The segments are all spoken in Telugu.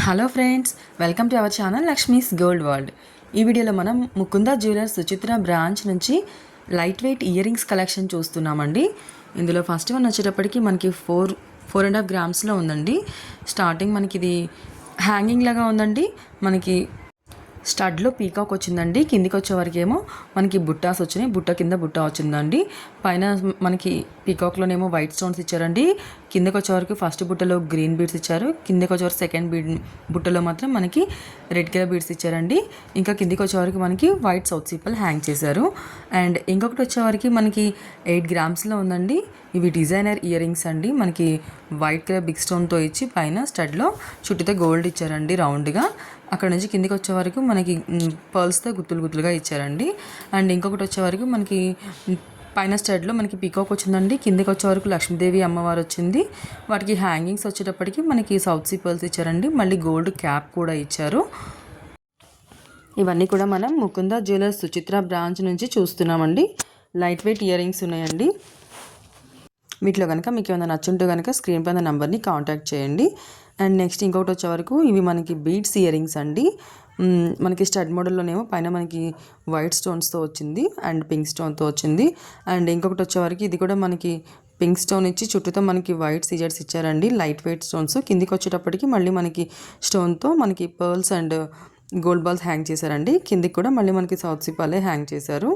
Hello friends, welcome to our channel Lakshmi's gold world. ఈ వీడియోలో మనం ముకుంద జ్యువెలర్స్ సుచిత్ర బ్రాంచ్ నుంచి light weight ear rings collection చూస్తున్నామండి. ఇందులో ఫస్ట్ వన్ వచ్చేటప్పటికి మనకి 4.5 గ్రామ్స్లో ఉందండి. స్టార్టింగ్ మనకి ఇది హ్యాంగింగ్ లాగా ఉందండి. మనకి స్టడ్లో పీకాక్ వచ్చిందండి. కిందికి వచ్చే వరకేమో మనకి బుట్టాస్ వచ్చినాయి. బుట్ట కింద బుట్ట వచ్చిందండి. పైన మనకి పీకాక్లోనేమో వైట్ స్టోన్స్ ఇచ్చారండి. కిందకి వచ్చే వరకు ఫస్ట్ బుట్టలో గ్రీన్ బీడ్స్ ఇచ్చారు. కిందకి వచ్చే వరకు సెకండ్ బుట్టలో మాత్రం మనకి రెడ్ కలర్ బీడ్స్ ఇచ్చారండి. ఇంకా కిందికి వచ్చే వరకు మనకి వైట్ సౌత్ సీపల్ హ్యాంగ్ చేశారు. అండ్ ఇంకొకటి వచ్చే వరకు మనకి 8 గ్రామ్స్లో ఉందండి. ఇవి డిజైనర్ ఇయర్ రింగ్స్ అండి. మనకి వైట్ కలర్ బిగ్ స్టోన్తో ఇచ్చి పైన స్టడ్లో చుట్టూతో గోల్డ్ ఇచ్చారండి రౌండ్గా. అక్కడ నుంచి కిందికి వచ్చే వరకు మనకి పర్ల్స్తో గుత్తులుగా ఇచ్చారండి. అండ్ ఇంకొకటి వచ్చే వరకు మనకి పైన స్టడ్లో మనకి పీకాక్ వచ్చిందండి. కిందికి వచ్చే వరకు లక్ష్మీదేవి అమ్మవారు వచ్చింది. వాటికి హ్యాంగింగ్స్ వచ్చేటప్పటికి మనకి సౌత్ సీ పర్ల్స్ ఇచ్చారండి. మళ్ళీ గోల్డ్ క్యాప్ కూడా ఇచ్చారు. ఇవన్నీ కూడా మనం ముకుంద జ్యువెలర్స్ సుచిత్ర బ్రాంచ్ నుంచి చూస్తున్నామండి. లైట్ వెయిట్ ఇయర్ రింగ్స్ ఉన్నాయండి. వీటిలో కనుక మీకు ఏమైనా నచ్చుంటే కనుక స్క్రీన్ పైన నెంబర్ని కాంటాక్ట్ చేయండి. అండ్ నెక్స్ట్ ఇంకొకటి వచ్చే వరకు ఇవి మనకి బీడ్స్ ఇయర్ రింగ్స్ అండి. మనకి స్టడ్ మోడల్లోనేమో పైన మనకి వైట్ స్టోన్స్తో వచ్చింది అండ్ పింక్ స్టోన్తో వచ్చింది. అండ్ ఇంకొకటి వచ్చే వరకు ఇది కూడా మనకి పింక్ స్టోన్ ఇచ్చి చుట్టూతో మనకి వైట్ సీజర్స్ ఇచ్చారండి. Light weight stones. కిందికి వచ్చేటప్పటికి మళ్ళీ మనకి స్టోన్తో మనకి pearls and gold balls hang చేశారండి. కిందికి కూడా మళ్ళీ మనకి సౌత్ సిపాలే హ్యాంగ్ చేశారు.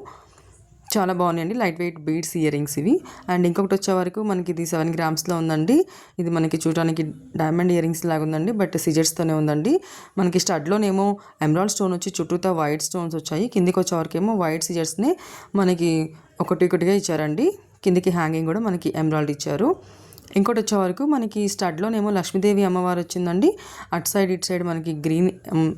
చాలా బాగున్నాయండి light weight beads ear rings ఇవి. అండ్ ఇంకొకటి వచ్చే వరకు మనకి ఇది 7 గ్రామ్స్లో ఉందండి. ఇది మనకి చూడడానికి డైమండ్ ఇయర్ రింగ్స్ లాగా ఉందండి, బట్ సిజర్స్తోనే ఉందండి. మనకి స్టడ్లోనేమో ఎమరాల్డ్ స్టోన్ వచ్చి చుట్టూతో వైట్ స్టోన్స్ వచ్చాయి. కిందికి వచ్చే వరకు ఏమో వైట్ సిజర్స్ని మనకి ఒకటిగా ఇచ్చారండి. కిందికి హ్యాంగింగ్ కూడా మనకి ఎమరాల్డ్ ఇచ్చారు. ఇంకోటి వచ్చే వరకు మనకి స్టడ్లోనేమో లక్ష్మీదేవి అమ్మవారు వచ్చిందండి. అటు సైడ్ ఇటు సైడ్ మనకి గ్రీన్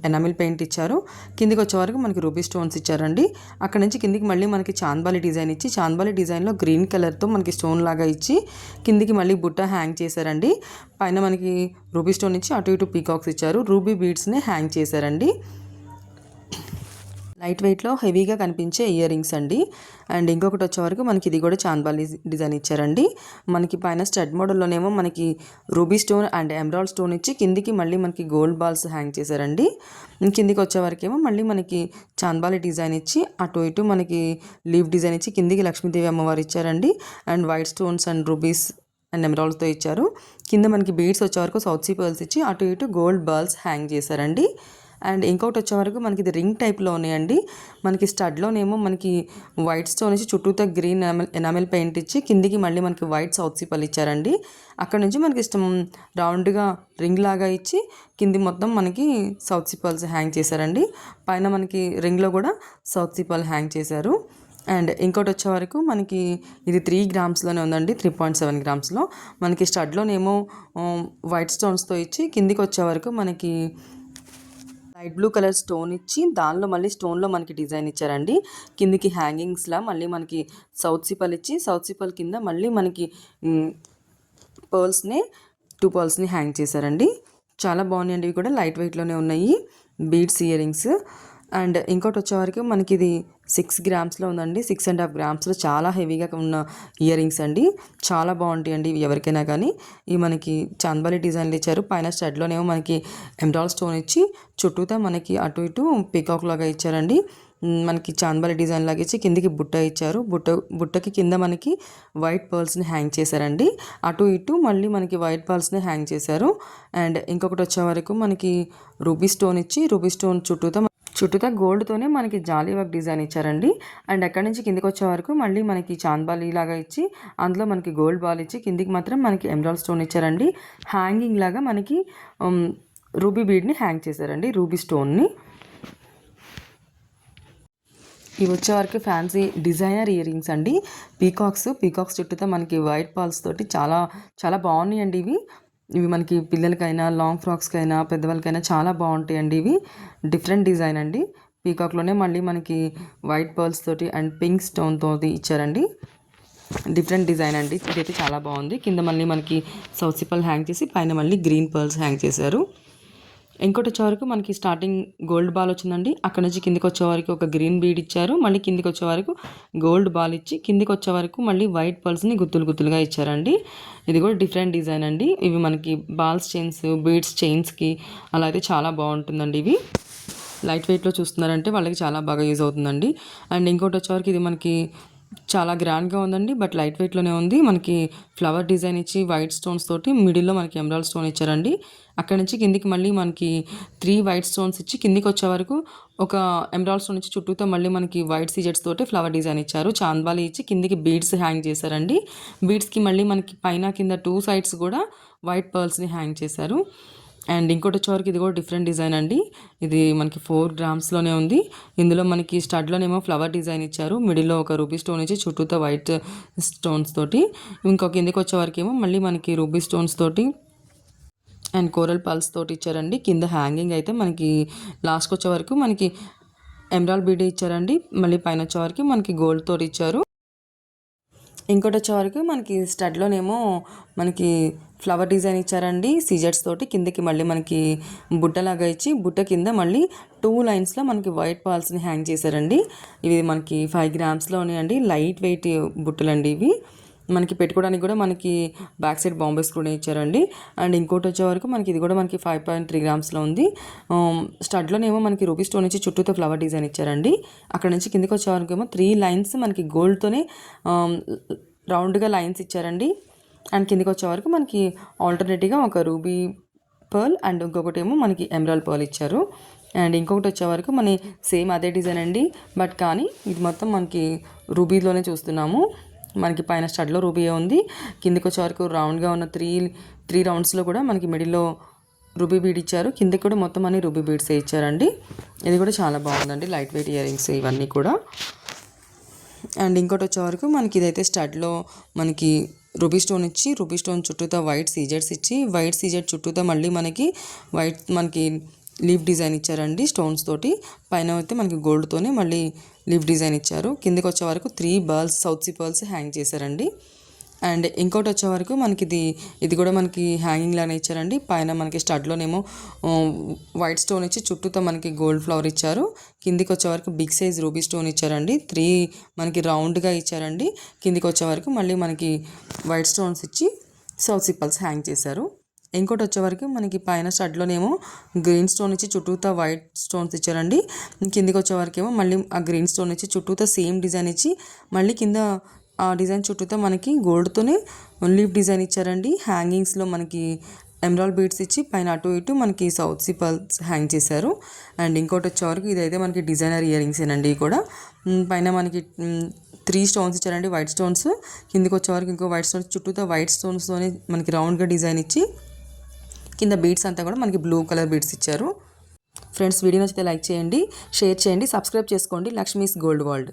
ఎనామిల్ పెయింట్ ఇచ్చారు. కిందికి వచ్చే వరకు మనకి రూబీ స్టోన్స్ ఇచ్చారండి. అక్కడ నుంచి కిందికి మళ్ళీ మనకి చాంద్బాలి డిజైన్ ఇచ్చి చాంద్బాలి డిజైన్లో గ్రీన్ కలర్తో మనకి స్టోన్ లాగా ఇచ్చి కిందికి మళ్ళీ బుట్ట హ్యాంగ్ చేశారండి. పైన మనకి రూబీ స్టోన్ ఇచ్చి అటు ఇటు పీకాక్స్ ఇచ్చారు. రూబీ బీడ్స్ని హ్యాంగ్ చేశారండి. లైట్ వెయిట్లో హెవీగా కనిపించే ఇయర్ రింగ్స్ అండి. అండ్ ఇంకొకటి వచ్చే వరకు మనకి ఇది కూడా చాంద్బాలి డిజైన్ ఇచ్చారండి. మనకి పైన స్టడ్ మోడల్లోనేమో మనకి ruby stone and emerald stone ఇచ్చి కిందికి మళ్ళీ మనకి గోల్డ్ బాల్స్ హ్యాంగ్ చేశారండి. కిందికి వచ్చే వరకేమో మళ్ళీ మనకి చాంద్బాలి డిజైన్ ఇచ్చి అటు ఇటు మనకి లీవ్ డిజైన్ ఇచ్చి కిందికి లక్ష్మీదేవి అమ్మవారు ఇచ్చారండి. And white stones and rubies and ఎమరాల్డ్తో ఇచ్చారు. కింద మనకి బీడ్స్ వచ్చే వరకు సౌత్ సీ పర్ల్స్ ఇచ్చి అటు ఇటు గోల్డ్ బాల్స్ హ్యాంగ్ చేశారండి. అండ్ ఇంకొకటి వచ్చే వరకు మనకి ఇది రింగ్ టైప్లో ఉన్నాయండి. మనకి స్టడ్లోనేమో మనకి వైట్ స్టోన్ ఇచ్చి చుట్టూతో గ్రీన్ ఎనామిల్ పెయింట్ ఇచ్చి కిందికి మళ్ళీ మనకి వైట్ సౌత్ సీపల్ ఇచ్చారండి. అక్కడ నుంచి మనకి ఇష్టం రౌండ్గా రింగ్ లాగా ఇచ్చి కింది మొత్తం మనకి సౌత్ సీపల్స్ హ్యాంగ్ చేశారండి. పైన మనకి రింగ్లో కూడా సౌత్ సీపల్ హ్యాంగ్ చేశారు. అండ్ ఇంకోటి వచ్చే వరకు మనకి ఇది 3 గ్రామ్స్లోనే ఉందండి. 3.7 గ్రామ్స్లో మనకి స్టడ్లోనేమో వైట్ స్టోన్స్తో ఇచ్చి కిందికి వచ్చే వరకు మనకి లైట్ బ్లూ కలర్ స్టోన్ ఇచ్చి దానిలో మళ్ళీ స్టోన్లో మనకి డిజైన్ ఇచ్చారండి. కిందికి హ్యాంగింగ్స్లా మళ్ళీ మనకి సౌత్ సిపల్ ఇచ్చి సౌత్ సిపల్ కింద మళ్ళీ మనకి పర్ల్స్ని 2 పర్ల్స్ని హ్యాంగ్ చేశారండి. చాలా బాగున్నాయండి. ఇవి కూడా లైట్ వెయిట్లోనే ఉన్నాయి బీడ్స్ ఇయర్ రింగ్స్. అండ్ ఇంకోటి వచ్చేవరకు మనకి ఇది 6 గ్రామ్స్లో ఉందండి. 6.5 గ్రామ్స్లో చాలా హెవీగా ఉన్న ఇయర్ రింగ్స్ అండి. చాలా బాగుంటాయండి ఇవి ఎవరికైనా కానీ. ఇవి మనకి చాంద్బాలి డిజైన్లు ఇచ్చారు. పైన స్టడ్లోనేమో మనకి ఎమరాల్డ్ స్టోన్ ఇచ్చి చుట్టూతా మనకి అటు ఇటు పీకాక్ లాగా ఇచ్చారండి. మనకి చాంద్బాలి డిజైన్ లాగా ఇచ్చి కిందికి బుట్ట ఇచ్చారు. బుట్టకి కింద మనకి వైట్ పర్ల్స్ని హ్యాంగ్ చేశారండి. అటు ఇటు మళ్ళీ మనకి వైట్ పర్ల్స్ని హ్యాంగ్ చేశారు. అండ్ ఇంకొకటి వచ్చే వరకు మనకి రూబీ స్టోన్ ఇచ్చి రూబీ స్టోన్ చుట్టూతా గోల్డ్తోనే మనకి జాలీ వర్క్ డిజైన్ ఇచ్చారండి. అండ్ అక్కడి నుంచి కిందికి వచ్చే వరకు మళ్ళీ మనకి చాంద్బాలి లాగా ఇచ్చి అందులో మనకి గోల్డ్ బాల్ ఇచ్చి కిందికి మాత్రం మనకి ఎమరాల్డ్ స్టోన్ ఇచ్చారండి. హ్యాంగింగ్ లాగా మనకి రూబీ బీడ్ని హ్యాంగ్ చేశారండి, రూబీ స్టోన్ని. ఇవి వచ్చే వరకు ఫ్యాన్సీ డిజైనర్ ఇయర్ రింగ్స్ అండి. పీకాక్స్ చుట్టూతో మనకి వైట్ పాల్స్ తోటి చాలా చాలా బాగున్నాయండి ఇవి మనకి పిల్లలకైనా లాంగ్ ఫ్రాక్స్కైనా పెద్దవాళ్ళకైనా చాలా బాగుంటాయండి. ఇవి డిఫరెంట్ డిజైన్ అండి. పీకాక్లోనే మళ్ళీ మనకి వైట్ పర్ల్స్ తోటి అండ్ పింక్ స్టోన్ తోటి ఇచ్చారండి. డిఫరెంట్ డిజైన్ అండి. ఇదైతే చాలా బాగుంది. కింద మళ్ళీ మనకి సౌత్ సిపల్ హ్యాంగ్ చేసి పైన మళ్ళీ గ్రీన్ పర్ల్స్ హ్యాంగ్ చేశారు. ఇంకోటి వచ్చే వరకు మనకి స్టార్టింగ్ గోల్డ్ బాల్ వచ్చిందండి. అక్కడ నుంచి కిందికి వచ్చే వరకు ఒక గ్రీన్ బీడ్ ఇచ్చారు. మళ్ళీ కిందికి వచ్చే వరకు గోల్డ్ బాల్ ఇచ్చి కిందికి వచ్చే వరకు మళ్ళీ వైట్ పర్ల్స్ని గుత్తులుగా ఇచ్చారండి. ఇది కూడా డిఫరెంట్ డిజైన్ అండి. ఇవి మనకి బాల్స్ చైన్స్, బీడ్స్ చైన్స్కి అలా అయితే చాలా బాగుంటుందండి. ఇవి లైట్ వెయిట్లో చూస్తున్నారంటే వాళ్ళకి చాలా బాగా యూజ్ అవుతుందండి. అండ్ ఇంకోటి వచ్చేవరకు ఇది మనకి చాలా గ్రాండ్గా ఉందండి. బట్ లైట్ వెయిట్లోనే ఉంది. మనకి ఫ్లవర్ డిజైన్ ఇచ్చి వైట్ స్టోన్స్ తోటి మిడిల్లో మనకి ఎమరాల్డ్ స్టోన్ ఇచ్చారండి. అక్కడ నుంచి కిందికి మళ్ళీ మనకి 3 వైట్ స్టోన్స్ ఇచ్చి కిందికి వచ్చే వరకు ఒక ఎమరాల్డ్ స్టోన్ ఇచ్చి చుట్టూతో మళ్ళీ మనకి వైట్ సీజెట్స్ తోటి ఫ్లవర్ డిజైన్ ఇచ్చారు. చాంద్బాలి ఇచ్చి కిందికి బీడ్స్ హ్యాంగ్ చేశారండి. బీడ్స్కి మళ్ళీ మనకి పైన కింద 2 సైడ్స్ కూడా వైట్ పర్ల్స్ని హ్యాంగ్ చేశారు. అండ్ ఇంకోటి వచ్చేవరకు ఇది కూడా డిఫరెంట్ డిజైన్ అండి. ఇది మనకి 4 గ్రామ్స్లోనే ఉంది. ఇందులో మనకి స్టడ్లోనేమో ఫ్లవర్ డిజైన్ ఇచ్చారు. మిడిల్లో ఒక రూబీ స్టోన్ ఇచ్చి చుట్టూతో వైట్ స్టోన్స్ తోటి, ఇంకొక కిందికి వచ్చేవరకు ఏమో మళ్ళీ మనకి రూబీ స్టోన్స్ తోటి అండ్ కోరల్ పల్స్ తోటి ఇచ్చారండి. కింద హ్యాంగింగ్ అయితే మనకి లాస్ట్కి వచ్చే వరకు మనకి ఎమరాల్డ్ బీడ్ ఇచ్చారండి. మళ్ళీ పైన వచ్చే వరకు మనకి గోల్డ్ తోటి ఇచ్చారు. ఇంకోటి వచ్చే వరకు మనకి స్టడ్లోనేమో మనకి ఫ్లవర్ డిజైన్ ఇచ్చారండి సీజర్స్ తోటి. కిందకి మళ్ళీ మనకి బుట్టలాగా ఇచ్చి బుట్ట కింద మళ్ళీ 2 లైన్స్లో మనకి వైట్ పాల్స్ని హ్యాంగ్ చేశారండి. ఇవి మనకి 5 గ్రామ్స్లో ఉన్నాయండి. లైట్ వెయిట్ బుట్టలండి ఇవి. మనకి పెట్టుకోవడానికి కూడా మనకి బ్యాక్ సైడ్ బాంబే స్క్రూనే ఇచ్చారండి. అండ్ ఇంకోటి వచ్చే వరకు మనకి ఇది కూడా మనకి 5.3 గ్రామ్స్లో ఉంది. స్టడ్లోనేమో మనకి రూబీ స్టోన్ ఇచ్చి చుట్టూతో ఫ్లవర్ డిజైన్ ఇచ్చారండి. అక్కడ నుంచి కిందికి వచ్చే వరకు ఏమో 3 లైన్స్ మనకి గోల్డ్తోనే రౌండ్గా లైన్స్ ఇచ్చారండి. అండ్ కిందికి వచ్చే వరకు మనకి ఆల్టర్నేటివ్గా ఒక రూబీ పర్ల్ అండ్ ఇంకొకటి ఏమో మనకి ఎమరాల్డ్ పర్ల్ ఇచ్చారు. అండ్ ఇంకొకటి వచ్చే వరకు మన సేమ్ అదే డిజైన్ అండి. బట్ కానీ ఇది మొత్తం మనకి రూబీలోనే చూస్తున్నాము. మనకి పైన స్టడ్లో రూబీయే ఉంది. కిందికి వచ్చే వరకు రౌండ్గా ఉన్న 3 రౌండ్స్లో కూడా మనకి మిడిల్లో రూబీ బీడ్ ఇచ్చారు. కిందకి కూడా మొత్తం అన్ని రూబీ బీడ్సే ఇచ్చారండి. ఇది కూడా చాలా బాగుందండి. లైట్ వెయిట్ ఇయర్ రింగ్స్ ఇవన్నీ కూడా. అండ్ ఇంకోటి వచ్చే వరకు మనకి ఇదైతే స్టడ్లో మనకి రూబీ స్టోన్ ఇచ్చి రూబీ స్టోన్ చుట్టూతో వైట్ సీజెట్స్ ఇచ్చి వైట్ సీజెట్ చుట్టూతో మళ్ళీ మనకి వైట్ మనకి లీఫ్ డిజైన్ ఇచ్చారండి స్టోన్స్ తోటి. పైన అయితే మనకి గోల్డ్తోనే మళ్ళీ లీఫ్ డిజైన్ ఇచ్చారు. కిందకి వచ్చే వరకు 3 బర్ల్స్ సౌత్ సీ పర్ల్స్ హ్యాంగ్ చేశారండి. అండ్ ఇంకోటి వచ్చే వరకు మనకి ఇది కూడా మనకి హ్యాంగింగ్ లానే ఇచ్చారండి. పైన మనకి స్టడ్లోనేమో వైట్ స్టోన్ ఇచ్చి చుట్టూతో మనకి గోల్డ్ ఫ్లవర్ ఇచ్చారు. కిందికి వచ్చే వరకు బిగ్ సైజ్ రూబీ స్టోన్ ఇచ్చారండి. 3 మనకి రౌండ్గా ఇచ్చారండి. కిందికి వచ్చే వరకు మళ్ళీ మనకి వైట్ స్టోన్స్ ఇచ్చి సౌత్ సీ పర్ల్స్ హ్యాంగ్ చేశారు. ఇంకోటి వచ్చేవరకు మనకి పైన స్టడ్లోనేమో గ్రీన్ స్టోన్ ఇచ్చి చుట్టూతో వైట్ స్టోన్స్ ఇచ్చారండి. కిందికి వచ్చేవరకేమో మళ్ళీ ఆ గ్రీన్ స్టోన్ ఇచ్చి చుట్టూతో సేమ్ డిజైన్ ఇచ్చి మళ్ళీ కింద ఆ డిజైన్ చుట్టూతో మనకి గోల్డ్తోనే లీఫ్ డిజైన్ ఇచ్చారండి. హ్యాంగింగ్స్లో మనకి ఎమరాల్డ్ బీడ్స్ ఇచ్చి పైన అటు ఇటు మనకి సౌత్ సీ పర్ల్స్ హ్యాంగ్ చేశారు. అండ్ ఇంకోటి వచ్చేవరకు ఇదైతే మనకి డిజైనర్ ఇయర్ రింగ్స్ ఏనండి. కూడా పైన మనకి 3 స్టోన్స్ ఇచ్చారండి వైట్ స్టోన్స్. కిందికి వచ్చేవరకు ఇంకో వైట్ స్టోన్స్ చుట్టూతో వైట్ స్టోన్స్తోనే మనకి రౌండ్గా డిజైన్ ఇచ్చి కింద బీడ్స్ అంతా కూడా మనకి బ్లూ కలర్ బీడ్స్ ఇచ్చారు. ఫ్రెండ్స్ వీడియో నచ్చితే లైక్ చేయండి, షేర్ చేయండి, సబ్స్క్రైబ్ చేసుకోండి. Lakshmi's gold world.